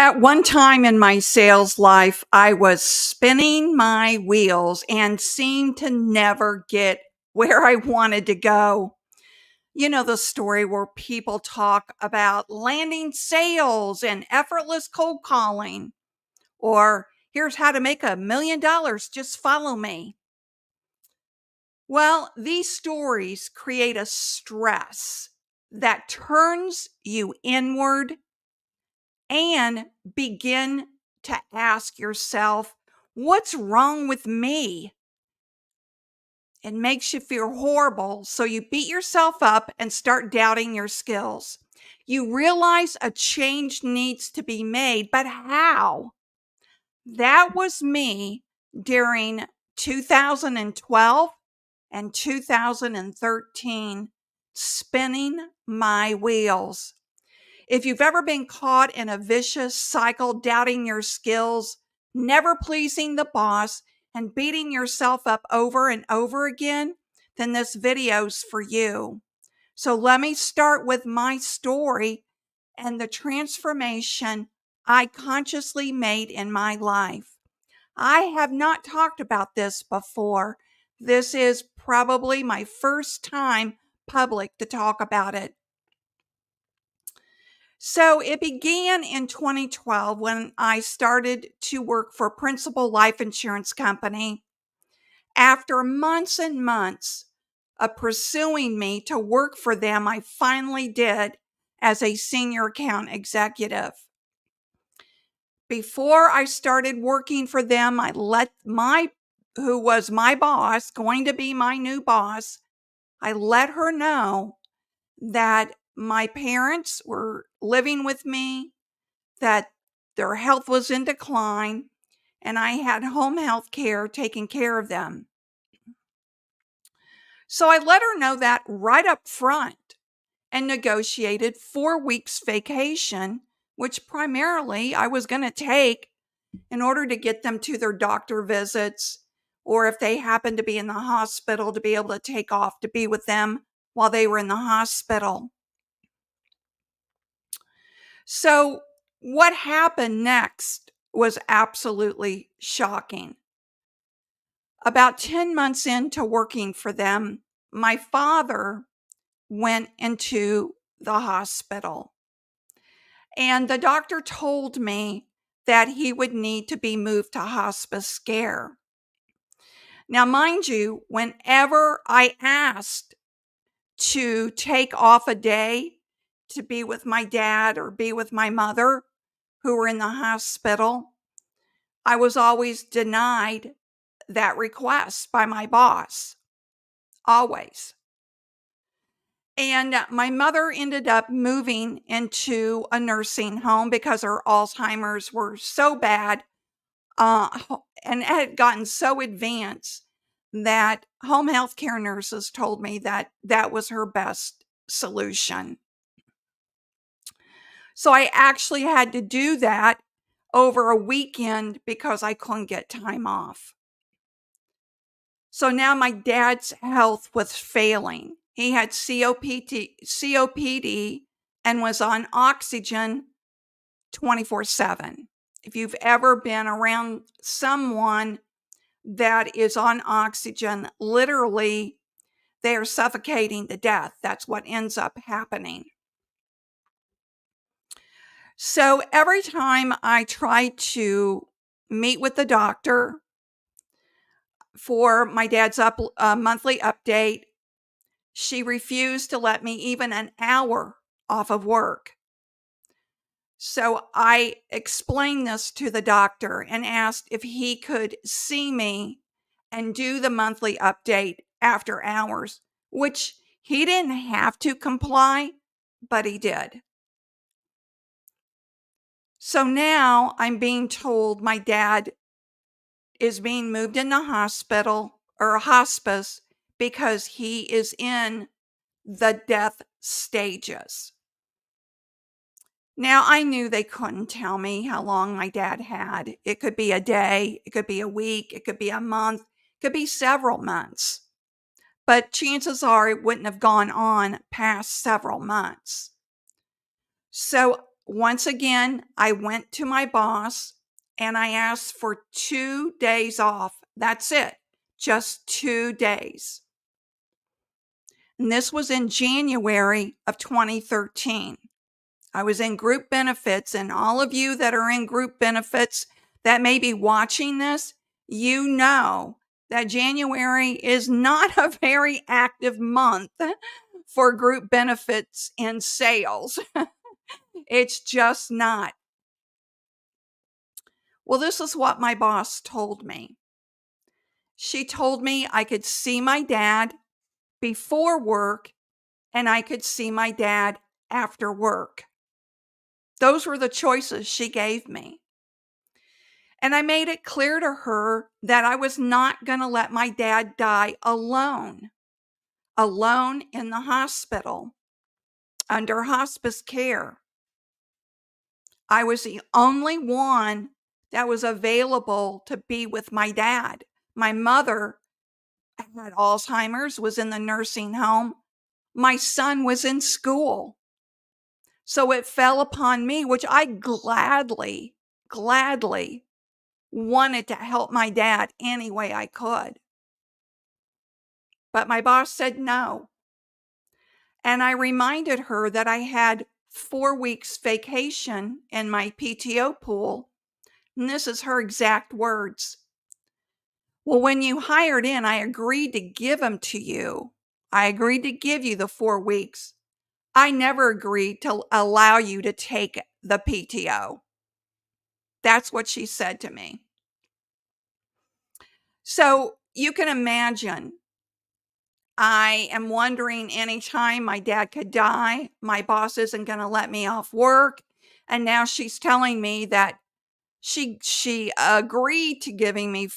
At one time in my sales life, I was spinning my wheels and seemed to never get where I wanted to go. You know, the story where people talk about landing sales and effortless cold calling, or here's how to make $1 million, just follow me. Well, these stories create a stress that turns you inward and begin to ask yourself, what's wrong with me? It makes you feel horrible. So you beat yourself up and start doubting your skills. You realize a change needs to be made, but how? That was me during 2012 and 2013, spinning my wheels. If you've ever been caught in a vicious cycle, doubting your skills, never pleasing the boss, and beating yourself up over and over again, then this video's for you. So let me start with my story and the transformation I consciously made in my life. I have not talked about this before. This is probably my first time public to talk about it. So it began in 2012 when I started to work for Principal Life Insurance Company. After months and months of pursuing me to work for them, I finally did as a senior account executive. Before I started working for them, I let who was my boss, going to be my new boss, I let her know that my parents were living with me, that their health was in decline, and I had home health care taking care of them. So I let her know that right up front and negotiated 4 weeks vacation, which primarily I was going to take in order to get them to their doctor visits, or if they happened to be in the hospital, to be able to take off to be with them while they were in the hospital. So what happened next was absolutely shocking. About 10 months into working for them, my father went into the hospital. And the doctor told me that he would need to be moved to hospice care. Now, mind you, whenever I asked to take off a day to be with my dad or be with my mother who were in the hospital, I was always denied that request by my boss. Always. And my mother ended up moving into a nursing home because her Alzheimer's were so bad, and it had gotten so advanced that home health care nurses told me that that was her best solution. So I actually had to do that over a weekend because I couldn't get time off. So now my dad's health was failing. He had COPD and was on oxygen 24/7. If you've ever been around someone that is on oxygen, literally they are suffocating to death. That's what ends up happening. So every time I try to meet with the doctor for my dad's monthly update, she refused to let me even an hour off of work. So I explained this to the doctor and asked if he could see me and do the monthly update after hours, which he didn't have to comply, but he did. So now I'm being told my dad is being moved in the hospital or hospice because he is in the death stages. Now, I knew they couldn't tell me how long my dad had. It could be a day, it could be a week, it could be a month, it could be several months. But chances are it wouldn't have gone on past several months. So once again, I went to my boss and I asked for 2 days off. That's it, just 2 days. And this was in January of 2013. I was in group benefits, and all of you that are in group benefits that may be watching this, you know that January is not a very active month for group benefits in sales. It's just not. Well, this is what my boss told me. She told me I could see my dad before work and I could see my dad after work. Those were the choices she gave me. And I made it clear to her that I was not going to let my dad die alone in the hospital, under hospice care. I was the only one that was available to be with my dad. My mother had Alzheimer's, was in the nursing home. My son was in school. So it fell upon me, which I gladly wanted to help my dad any way I could. But my boss said no. And I reminded her that I had 4 weeks vacation in my PTO pool. And this is her exact words. Well, when you hired in, I agreed to give them to you. I agreed to give you the 4 weeks. I never agreed to allow you to take the PTO. That's what she said to me. So you can imagine, I am wondering anytime my dad could die, my boss isn't going to let me off work. And now she's telling me that she agreed to giving me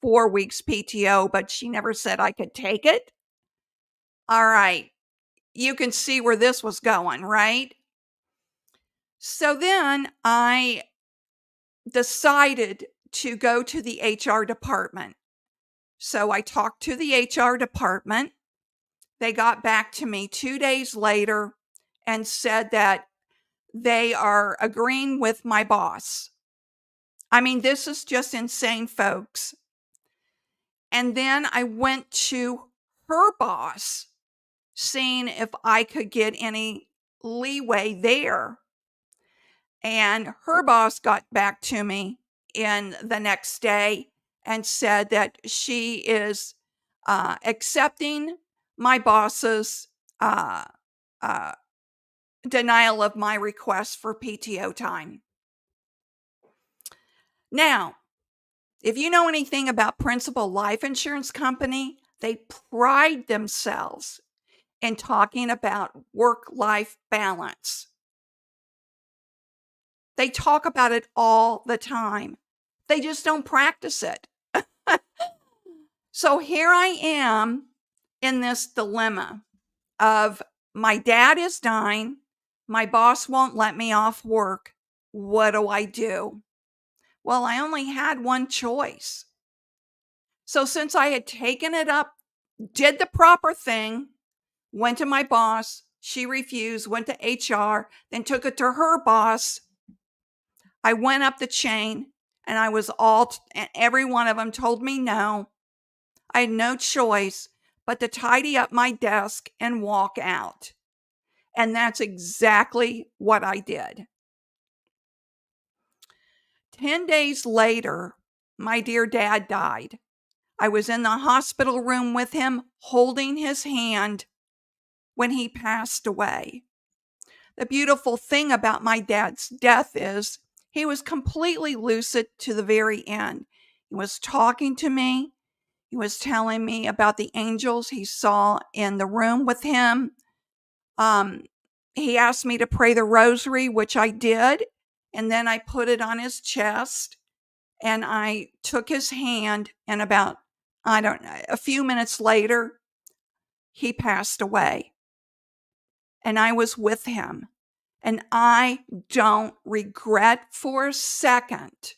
4 weeks PTO, but she never said I could take it. All right. You can see where this was going, right? So then I decided to go to the HR department. So I talked to the HR department. They got back to me 2 days later and said that they are agreeing with my boss. I mean, this is just insane, folks. And then I went to her boss, seeing if I could get any leeway there. And her boss got back to me in the next day and said that she is accepting my boss's denial of my request for PTO time. Now, if you know anything about Principal Life Insurance Company, they pride themselves in talking about work-life balance. They talk about it all the time. They just don't practice it. So here I am in this dilemma of my dad is dying. My boss won't let me off work. What do I do? Well, I only had one choice. So since I had taken it up, did the proper thing, went to my boss, she refused, went to HR, then took it to her boss. I went up the chain and every one of them told me no. I had no choice but to tidy up my desk and walk out. And that's exactly what I did. 10 days later, my dear dad died. I was in the hospital room with him, holding his hand when he passed away. The beautiful thing about my dad's death is he was completely lucid to the very end. He was talking to me. He was telling me about the angels he saw in the room with him. He asked me to pray the rosary, which I did. And then I put it on his chest and I took his hand, and about, a few minutes later, he passed away. And I was with him. And I don't regret for a second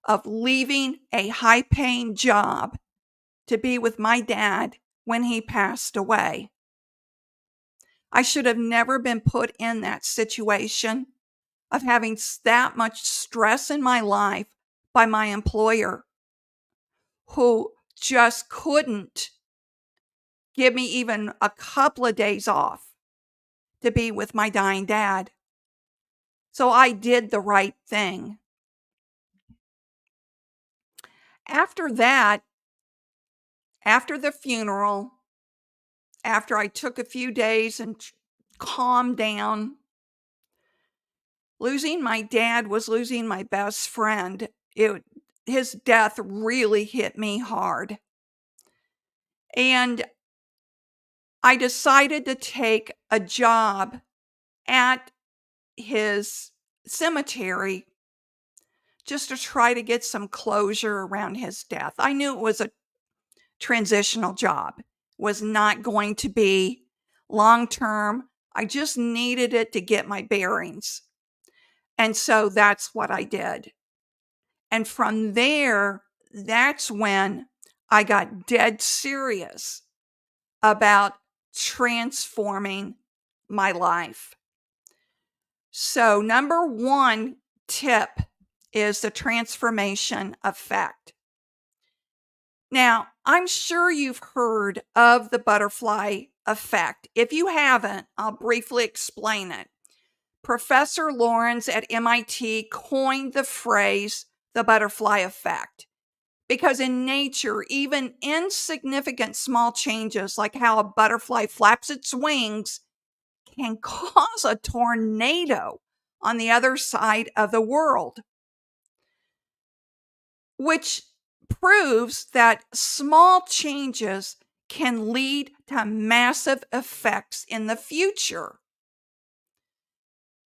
of leaving a high-paying job to be with my dad when he passed away. I should have never been put in that situation. of having that much stress in my life by my employer, who just couldn't give me even a couple of days off to be with my dying dad. So I did the right thing. After that, after the funeral, after I took a few days and calmed down, losing my dad was losing my best friend. His death really hit me hard. And I decided to take a job at his cemetery just to try to get some closure around his death. I knew it was a transitional job, was not going to be long term. I just needed it to get my bearings. And so that's what I did. And from there, that's when I got dead serious about transforming my life. So, number one tip is the transformation effect. Now, I'm sure you've heard of the butterfly effect. If you haven't, I'll briefly explain it. Professor Lawrence at MIT coined the phrase the butterfly effect because in nature, even insignificant small changes like how a butterfly flaps its wings can cause a tornado on the other side of the world, which proves that small changes can lead to massive effects in the future.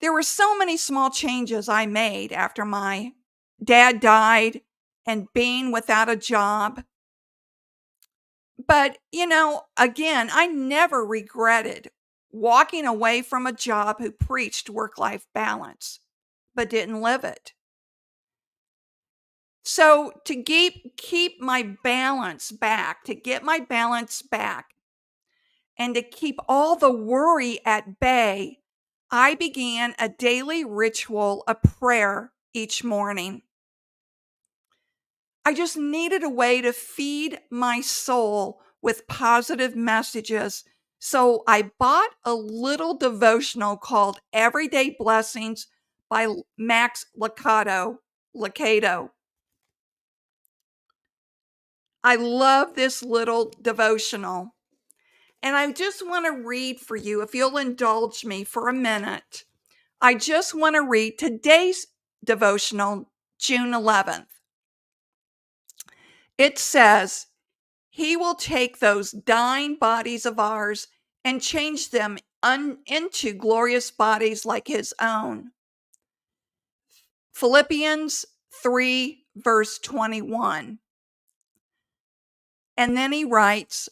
There were so many small changes I made after my dad died and being without a job. But, again, I never regretted walking away from a job who preached work-life balance, but didn't live it. So to keep my balance back, to get my balance back, and to keep all the worry at bay, I began a daily ritual of prayer each morning. I just needed a way to feed my soul with positive messages. So I bought a little devotional called Everyday Blessings by Max Lucado. I love this little devotional. And I just want to read for you, if you'll indulge me for a minute. I just want to read today's devotional, June 11th. It says, He will take those dying bodies of ours and change them into glorious bodies like His own. Philippians 3, verse 21. And then he writes,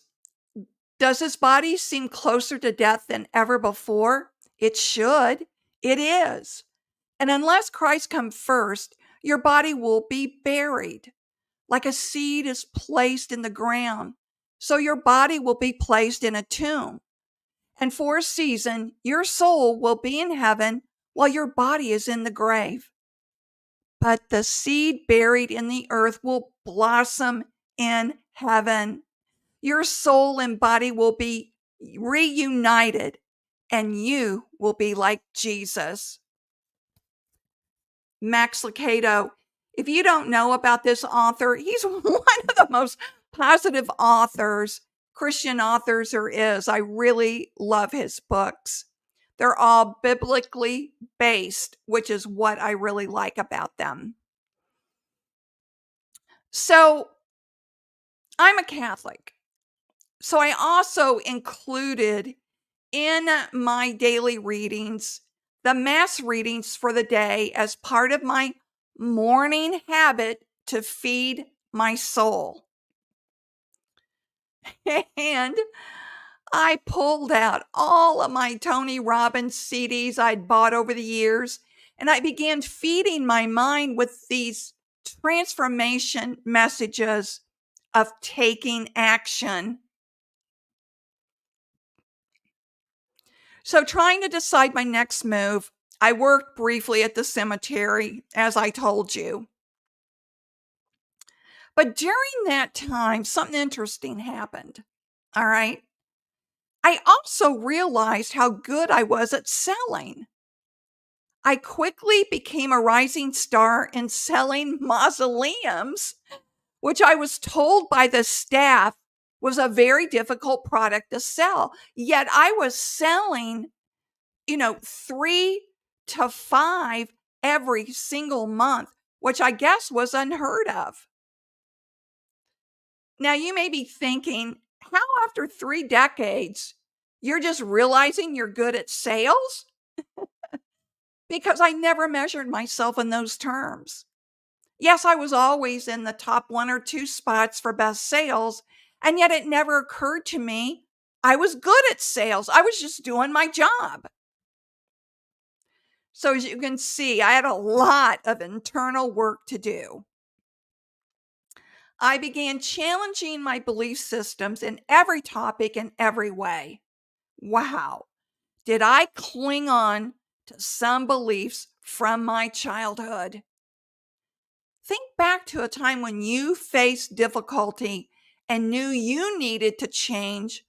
does his body seem closer to death than ever before? It should. It is. And unless Christ comes first, your body will be buried, like a seed is placed in the ground. So your body will be placed in a tomb. And for a season, your soul will be in heaven while your body is in the grave. But the seed buried in the earth will blossom in heaven. Your soul and body will be reunited, and you will be like Jesus. Max Lucado, if you don't know about this author, he's one of the most positive authors, Christian authors there is. I really love his books. They're all biblically based, which is what I really like about them. So, I'm a Catholic. So I also included in my daily readings the mass readings for the day as part of my morning habit to feed my soul. And I pulled out all of my Tony Robbins CDs I'd bought over the years, and I began feeding my mind with these transformation messages of taking action. So trying to decide my next move, I worked briefly at the cemetery, as I told you. But during that time, something interesting happened. All right. I also realized how good I was at selling. I quickly became a rising star in selling mausoleums, which I was told by the staff was a very difficult product to sell. Yet I was selling, 3 to 5 every single month, which I guess was unheard of. Now, you may be thinking, how after 3 decades, you're just realizing you're good at sales? Because I never measured myself in those terms. Yes, I was always in the top 1 or 2 spots for best sales, and yet it never occurred to me I was good at sales. I was just doing my job. So, as you can see, I had a lot of internal work to do. I began challenging my belief systems in every topic in every way. Wow, did I cling on to some beliefs from my childhood? Think back to a time when you faced difficulty and knew you needed to change,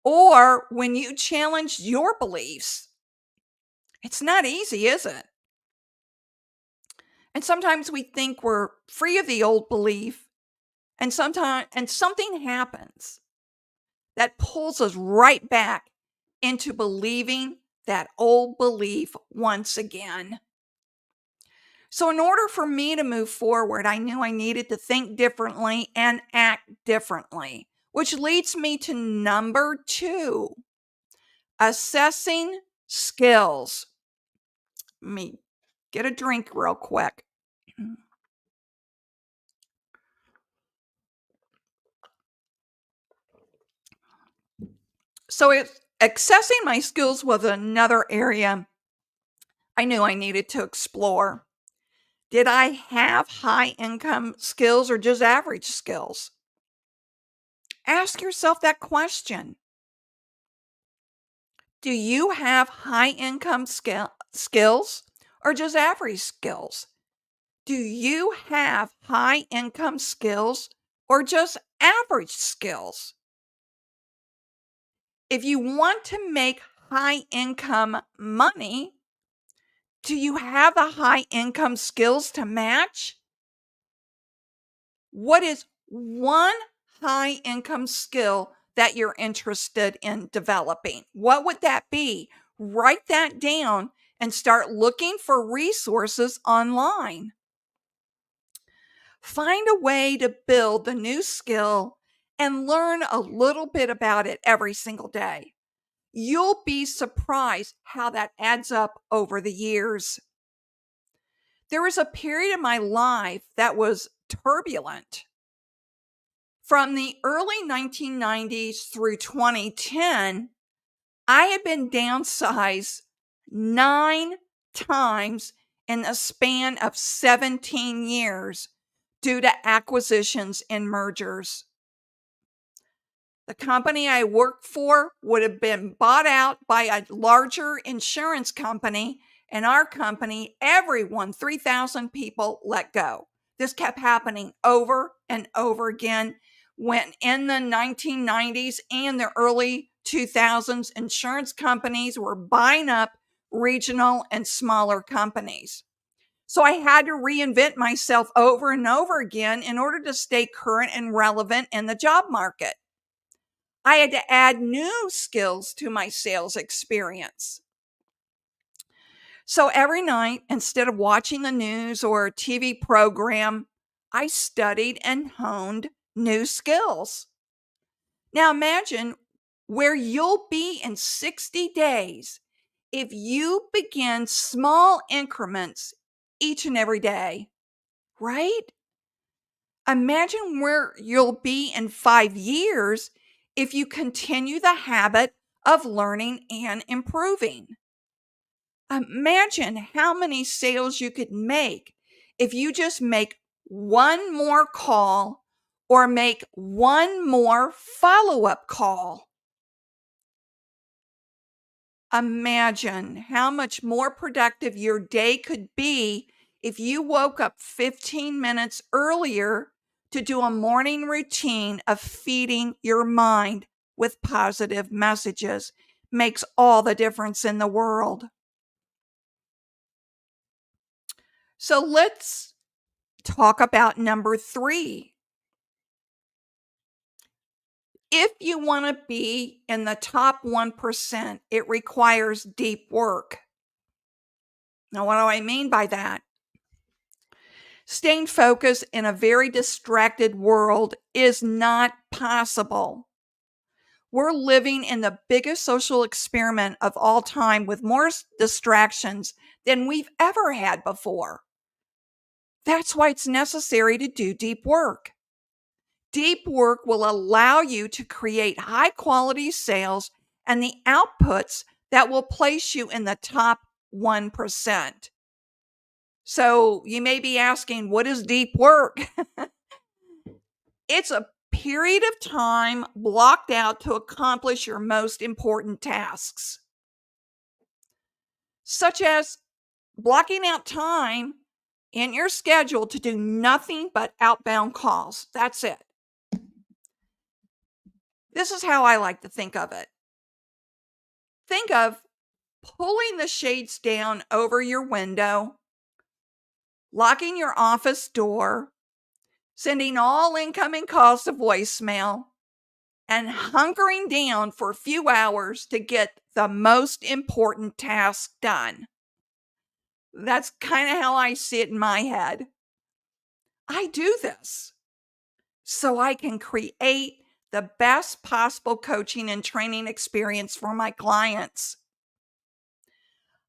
or when you challenged your beliefs. It's not easy, is it? And sometimes we think we're free of the old belief, and something happens that pulls us right back into believing that old belief once again. So, in order for me to move forward, I knew I needed to think differently and act differently, which leads me to number 2, assessing skills. Let me get a drink real quick. So, accessing my skills was another area I knew I needed to explore. Did I have high income skills or just average skills? Ask yourself that question. Do you have high income skills or just average skills? Do you have high income skills or just average skills? If you want to make high income money, do you have the high income skills to match? What is one high income skill that you're interested in developing? What would that be? Write that down and start looking for resources online. Find a way to build the new skill and learn a little bit about it every single day. You'll be surprised how that adds up over the years. There was a period in my life that was turbulent. From the early 1990s through 2010, I had been downsized 9 times in a span of 17 years due to acquisitions and mergers. The company I worked for would have been bought out by a larger insurance company, and our company, everyone, 3,000 people, let go. This kept happening over and over again. When in the 1990s and the early 2000s, insurance companies were buying up regional and smaller companies. So I had to reinvent myself over and over again in order to stay current and relevant in the job market. I had to add new skills to my sales experience. So every night, instead of watching the news or a TV program, I studied and honed new skills. Now imagine where you'll be in 60 days if you begin small increments each and every day, right? Imagine where you'll be in 5 years if you continue the habit of learning and improving. Imagine how many sales you could make if you just make one more call or make one more follow up call. Imagine how much more productive your day could be if you woke up 15 minutes earlier to do a morning routine of feeding your mind with positive messages. Makes all the difference in the world. So let's talk about number 3. If you want to be in the top 1%, it requires deep work. Now, what do I mean by that? Staying focused in a very distracted world is not possible. We're living in the biggest social experiment of all time with more distractions than we've ever had before. That's why it's necessary to do deep work. Deep work will allow you to create high quality sales and the outputs that will place you in the top 1%. So you may be asking, what is deep work? It's a period of time blocked out to accomplish your most important tasks, such as blocking out time in your schedule to do nothing but outbound calls. That's it. This is how I like to think of it. Think of pulling the shades down over your window, locking your office door, sending all incoming calls to voicemail, and hunkering down for a few hours to get the most important task done. That's kind of how I see it in my head. I do this so I can create the best possible coaching and training experience for my clients.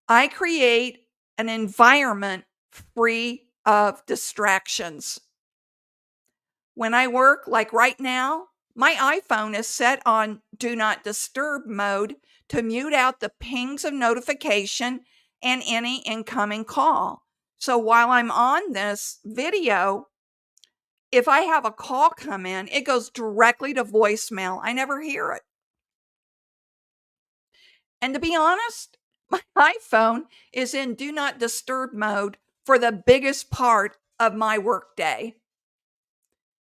I create an environment free of distractions. When I work, like right now, my iPhone is set on Do Not Disturb mode to mute out the pings of notification and any incoming call. So while I'm on this video, if I have a call come in, it goes directly to voicemail. I never hear it. And to be honest, my iPhone is in Do Not Disturb mode for the biggest part of my workday.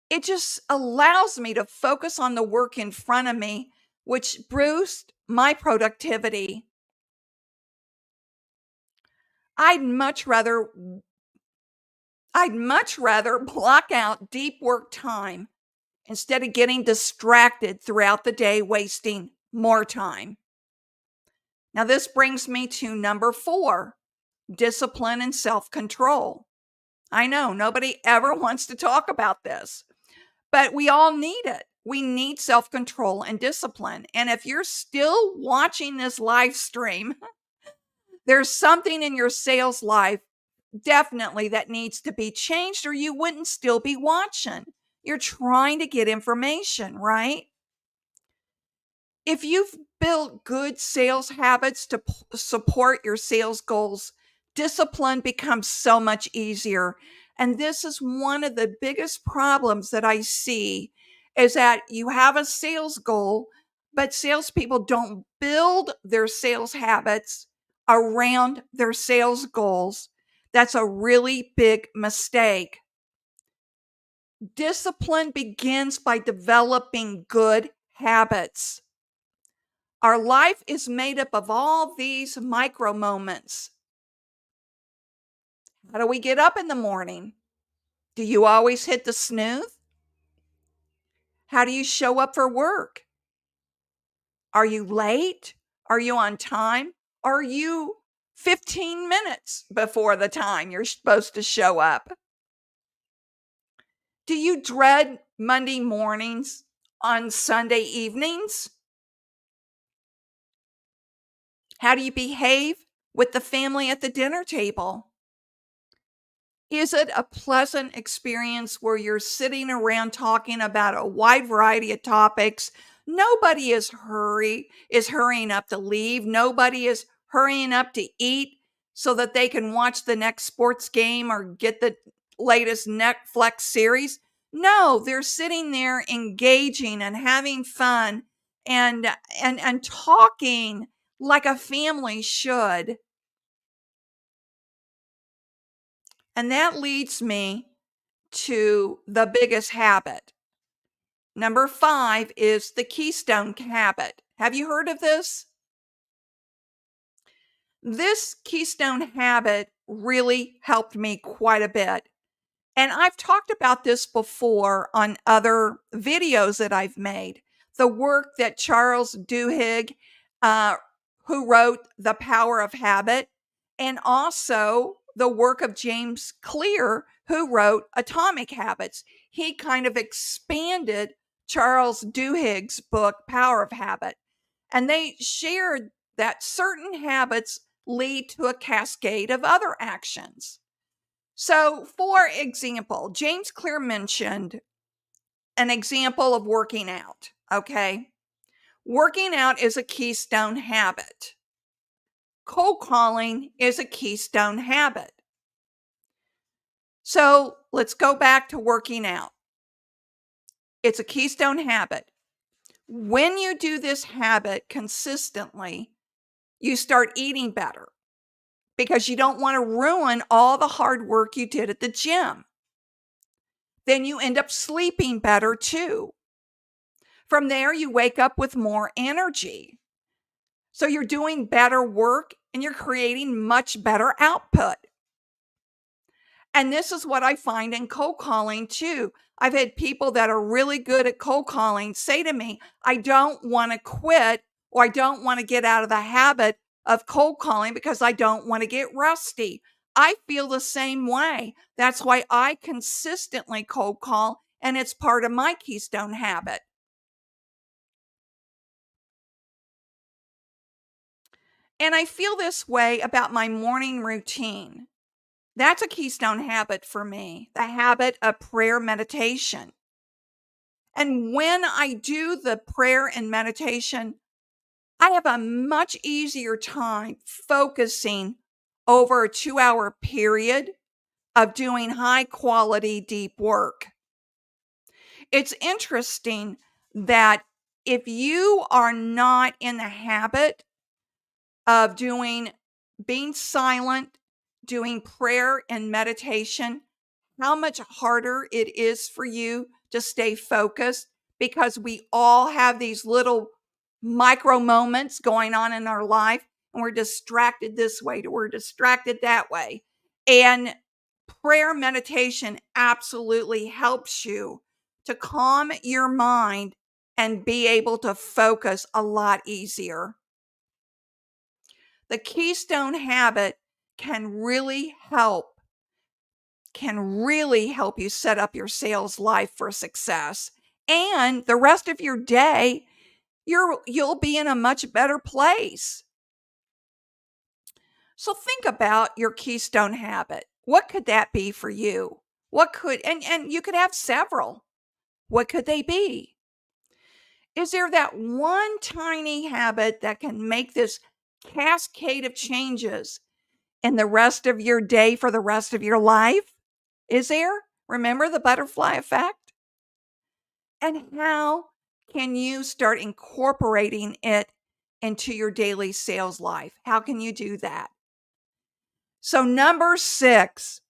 It just allows me to focus on the work in front of me, which boosts my productivity. I'd much rather block out deep work time instead of getting distracted throughout the day, wasting more time. Now, this brings me to number 4, discipline and self-control. I know nobody ever wants to talk about this, but we all need it. We need self-control and discipline. And if you're still watching this live stream, there's something in your sales life definitely that needs to be changed, or you wouldn't still be watching. You're trying to get information, right? If you've built good sales habits to support your sales goals, discipline becomes so much easier. And this is one of the biggest problems that I see is that you have a sales goal, but salespeople don't build their sales habits around their sales goals. That's a really big mistake. Discipline begins by developing good habits. Our life is made up of all these micro moments. How do we get up in the morning? Do you always hit the snooze? How do you show up for work? Are you late? Are you on time? Are you 15 minutes before the time you're supposed to show up? Do you dread Monday mornings on Sunday evenings? How do you behave with the family at the dinner table? Is it a pleasant experience where you're sitting around talking about a wide variety of topics? Nobody is hurrying up to leave. Nobody is hurrying up to eat so that they can watch the next sports game or get the latest Netflix series. No, they're sitting there engaging and having fun and talking like a family should. And that leads me to the biggest habit. Number 5 is the Keystone habit. Have you heard of this? This Keystone habit really helped me quite a bit. And I've talked about this before on other videos that I've made. The work that Charles Duhigg, uh, who wrote The Power of Habit, and also the work of James Clear, who wrote Atomic Habits. He kind of expanded Charles Duhigg's book, Power of Habit. And they shared that certain habits lead to a cascade of other actions. So, for example, James Clear mentioned an example of working out. Okay. Working out is a keystone habit. Cold calling is a keystone habit. So, let's go back to working out. It's a keystone habit. When you do this habit consistently, you start eating better because you don't want to ruin all the hard work you did at the gym. Then you end up sleeping better too. From there, you wake up with more energy. So you're doing better work and you're creating much better output. And this is what I find in cold calling too. I've had people that are really good at cold calling say to me, I don't want to quit, or I don't want to get out of the habit of cold calling because I don't want to get rusty. I feel the same way. That's why I consistently cold call, and it's part of my keystone habit. And I feel this way about my morning routine. That's a keystone habit for me, the habit of prayer meditation. And when I do the prayer and meditation, I have a much easier time focusing over a 2-hour period of doing high quality deep work. It's interesting that if you are not in the habit of being silent, doing prayer and meditation, how much harder it is for you to stay focused, because we all have these little micro moments going on in our life and we're distracted this way, we're distracted that way. And prayer meditation absolutely helps you to calm your mind and be able to focus a lot easier. The keystone habit can really help you set up your sales life for success. And the rest of your day, you'll be in a much better place. So think about your keystone habit. What could that be for you? What could and you could have several. What could they be? Is there that one tiny habit that can make this cascade of changes in the rest of your day for the rest of your life? Is there? Remember the butterfly effect? And how can you start incorporating it into your daily sales life? How can you do that? So, number 6,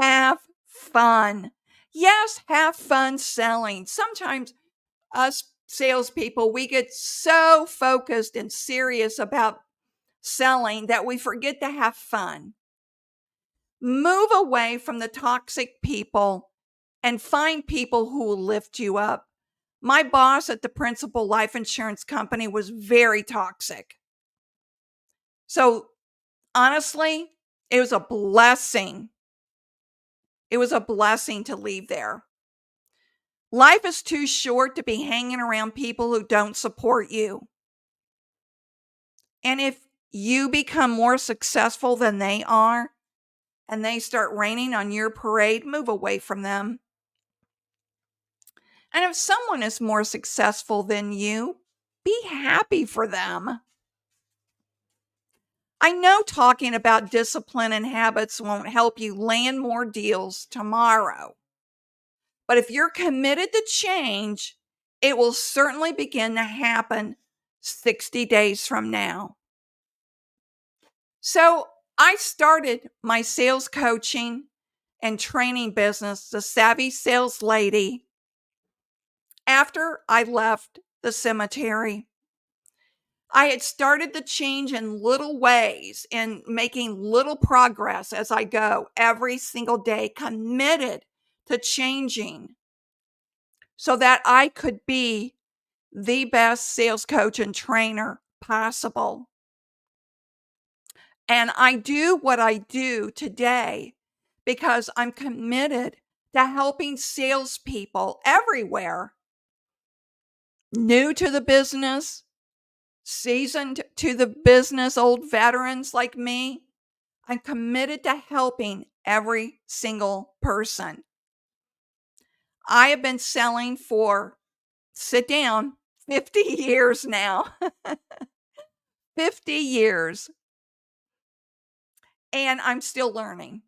have fun. Yes, have fun selling. Sometimes us salespeople, we get so focused and serious about selling that we forget to have fun. Move away from the toxic people and find people who will lift you up. My boss at the Principal Life Insurance Company was very toxic. So honestly, it was a blessing. It was a blessing to leave there. Life is too short to be hanging around people who don't support you. And if you become more successful than they are and they start raining on your parade, move away from them. And if someone is more successful than you, be happy for them. I know talking about discipline and habits won't help you land more deals tomorrow. But if you're committed to change, it will certainly begin to happen 60 days from now. So I started my sales coaching and training business, The Savvy Sales Lady, after I left the cemetery. I had started the change in little ways and making little progress as I go every single day, committed to changing so that I could be the best sales coach and trainer possible. And I do what I do today because I'm committed to helping salespeople everywhere, new to the business, seasoned to the business, old veterans like me. I'm committed to helping every single person. I have been selling for, sit down, 50 years now. 50 years. And I'm still learning.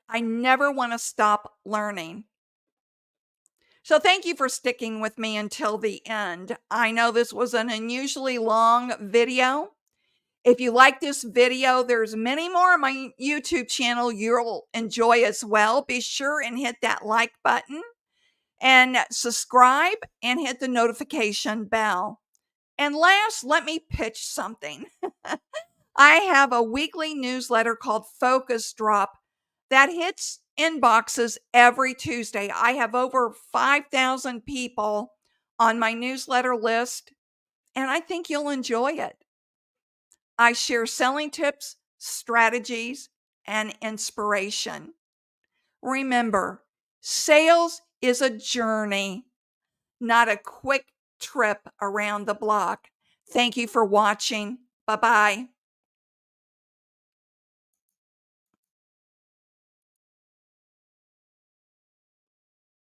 I never want to stop learning. So thank you for sticking with me until the end. I know this was an unusually long video. If you like this video, there's many more on my YouTube channel you'll enjoy as well. Be sure and hit that like button and subscribe and hit the notification bell. And last, let me pitch something. I have a weekly newsletter called Focus Drop that hits inboxes every Tuesday. I have over 5,000 people on my newsletter list, and I think you'll enjoy it. I share selling tips, strategies, and inspiration. Remember, sales is a journey, not a quick trip around the block. Thank you for watching. Bye-bye.